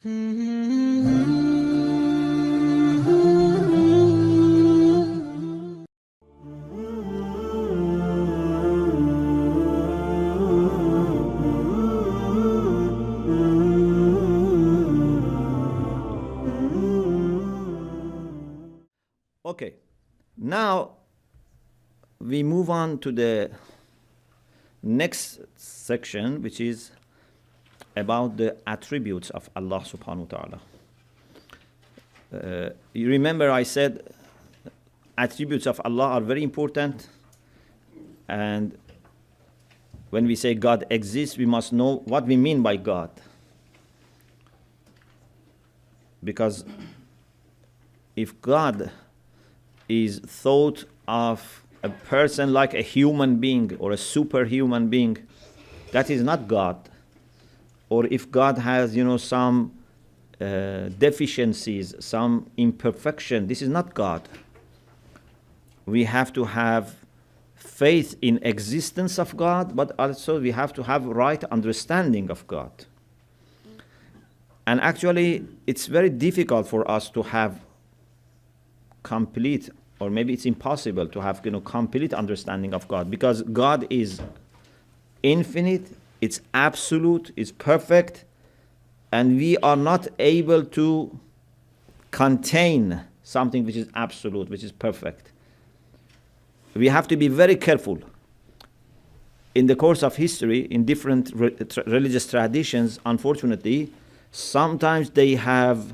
Okay, now we move on to the next section, which is about the attributes of Allah subhanahu wa ta'ala. You remember I said attributes of Allah are very important, and when we say God exists, we must know what we mean by God. Because if God is thought of a person like a human being or a superhuman being, that is not God. Or if God has, some deficiencies, some imperfection, this is not God. We have to have faith in existence of God, but also we have to have right understanding of God. And actually, it's very difficult for us to have complete, or maybe it's impossible to have complete understanding of God, because God is infinite, it's absolute, it's perfect, and we are not able to contain something which is absolute, which is perfect. We have to be very careful. In the course of history, in different religious traditions, unfortunately, sometimes they have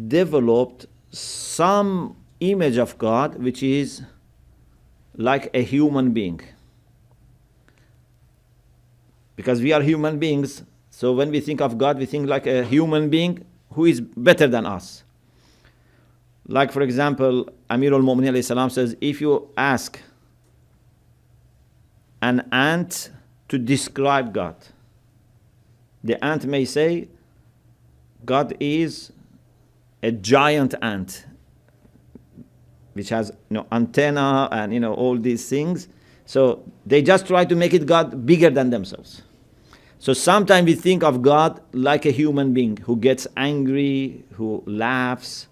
developed some image of God which is like a human being. Because we are human beings, so when we think of God, we think like a human being who is better than us. Like, for example, Amir al-Mu'minin alayhi salam says, if you ask an ant to describe God, the ant may say, God is a giant ant, which has antenna and all these things. So they just try to make it God bigger than themselves. So sometimes we think of God like a human being who gets angry, who laughs,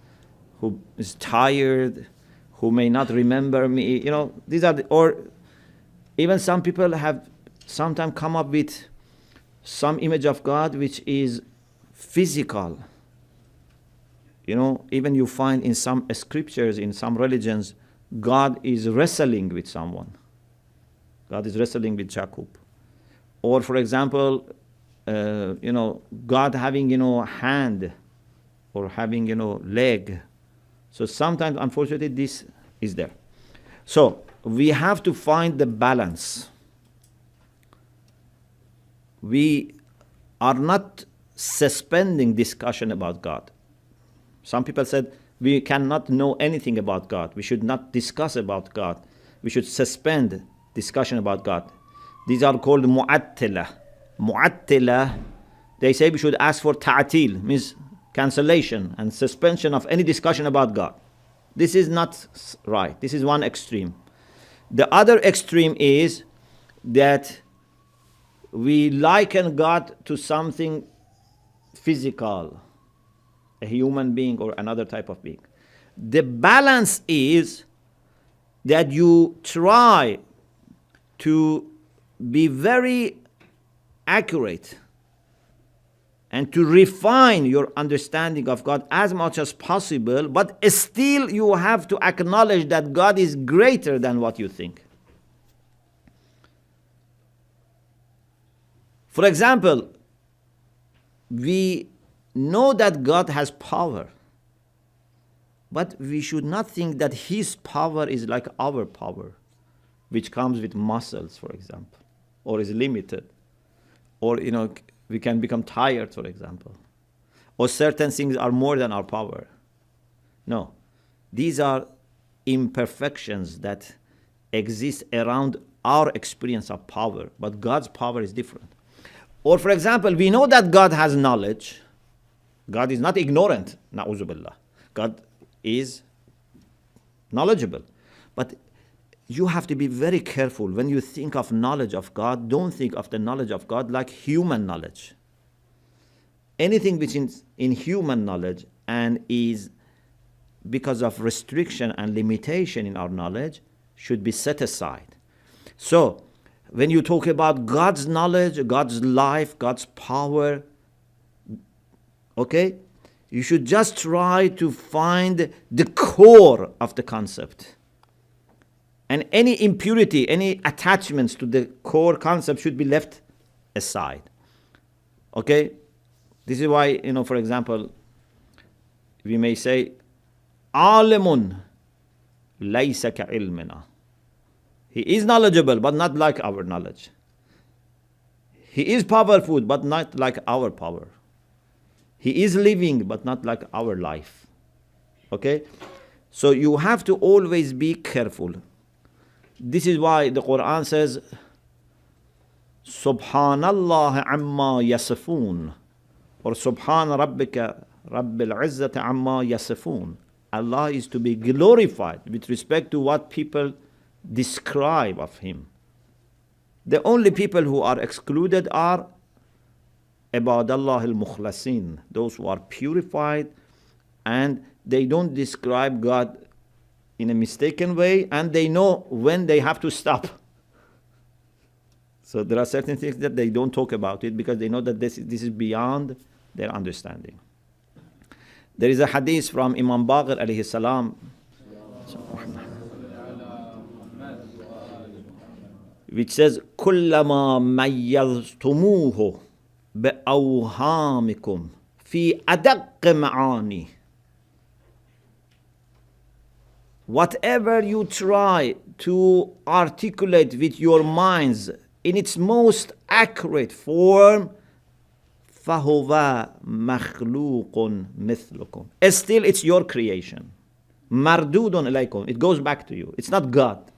who is tired, who may not remember me. These are or even some people have sometimes come up with some image of God which is physical. Even you find in some scriptures, in some religions, God is wrestling with someone. God is wrestling with Jacob. Or, for example, God having, hand or having, leg. So sometimes, unfortunately, this is there. So we have to find the balance. We are not suspending discussion about God. Some people said we cannot know anything about God. We should not discuss about God. We should suspend discussion about God. These are called mu'attila. Mu'attila, they say we should ask for ta'atil, means cancellation and suspension of any discussion about God. This is not right. This is one extreme. The other extreme is that we liken God to something physical, a human being or another type of being. The balance is that you try to be very accurate and to refine your understanding of God as much as possible, but still you have to acknowledge that God is greater than what you think. For example, we know that God has power, but we should not think that His power is like our power, which comes with muscles, for example, or is limited, or we can become tired, for example, or certain things are more than our power. No, these are imperfections that exist around our experience of power, but God's power is different. Or, for example, we know that God has knowledge. God is not ignorant, na'uzu billah. God is knowledgeable. But you have to be very careful when you think of knowledge of God. Don't think of the knowledge of God like human knowledge. anything which is in human knowledge and is because of restriction and limitation in our knowledge should be set aside. So, when you talk about God's knowledge, God's life, God's power, okay, you should just try to find the core of the concept. And any impurity, any attachments to the core concept should be left aside. Okay? This is why, for example, we may say, عالم ليس كعلمنا. He is knowledgeable, but not like our knowledge. He is powerful, but not like our power. He is living, but not like our life. Okay? So you have to always be careful. This is why the Quran says, Subhanallah amma yasifun, or Subhan Rabbika Rabbil Izzati amma yasifun. Allah is to be glorified with respect to what people describe of Him. The only people who are excluded are Ibadallah al-Mukhlasin, those who are purified and they don't describe God in a mistaken way, and they know when they have to stop. So there are certain things that they don't talk about it because they know that this is beyond their understanding. There is a hadith from Imam Baqir alayhi salam, which says, كُلَّمَا مَيَّزْتُمُوهُ بِأَوْهَامِكُمْ فِي أَدَقِّ مَعَانِي. Whatever you try to articulate with your minds in its most accurate form, فَهُوَ مَخْلُوقٌ مِثْلُكُمْ. Still, it's your creation. مَرْدُودٌ إِلَيْكُمْ. It goes back to you. It's not God.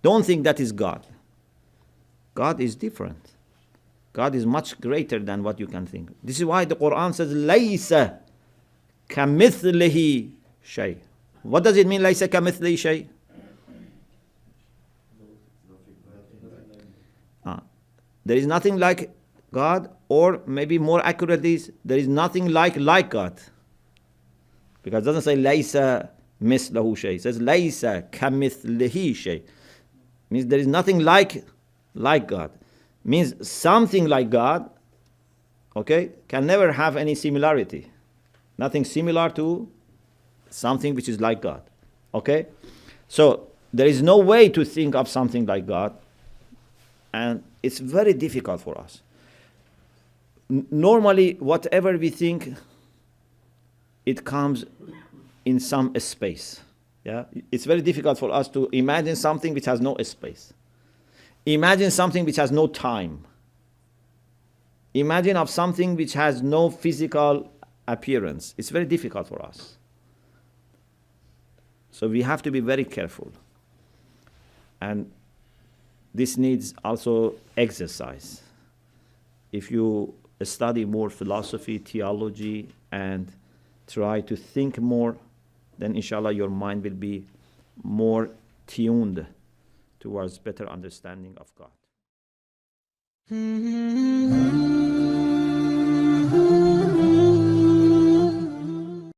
Don't think that is God. God is different. God is much greater than what you can think. This is why the Quran says, لَيْسَ كَمِثْلِهِ شَيْءٍ. What does it mean, لَيْسَ كَمِثْلِهِ شَيْءٍ? There is nothing like God, or maybe more accurately, there is nothing like God. Because it doesn't say لَيْسَ مِثْلَهُ شَيْءٍ. It says لَيْسَ كَمِثْلِهِ شَيْءٍ. Means there is nothing like God. Means something like God, okay, can never have any similarity. Nothing similar to something which is like God. Okay? So there is no way to think of something like God, and it's very difficult for us. Normally, whatever we think, it comes in some space. Yeah, it's very difficult for us to imagine something which has no space. Imagine something which has no time. Imagine of something which has no physical appearance. It's very difficult for us. So we have to be very careful. And this needs also exercise. If you study more philosophy, theology, and try to think more, then inshallah your mind will be more tuned towards better understanding of God.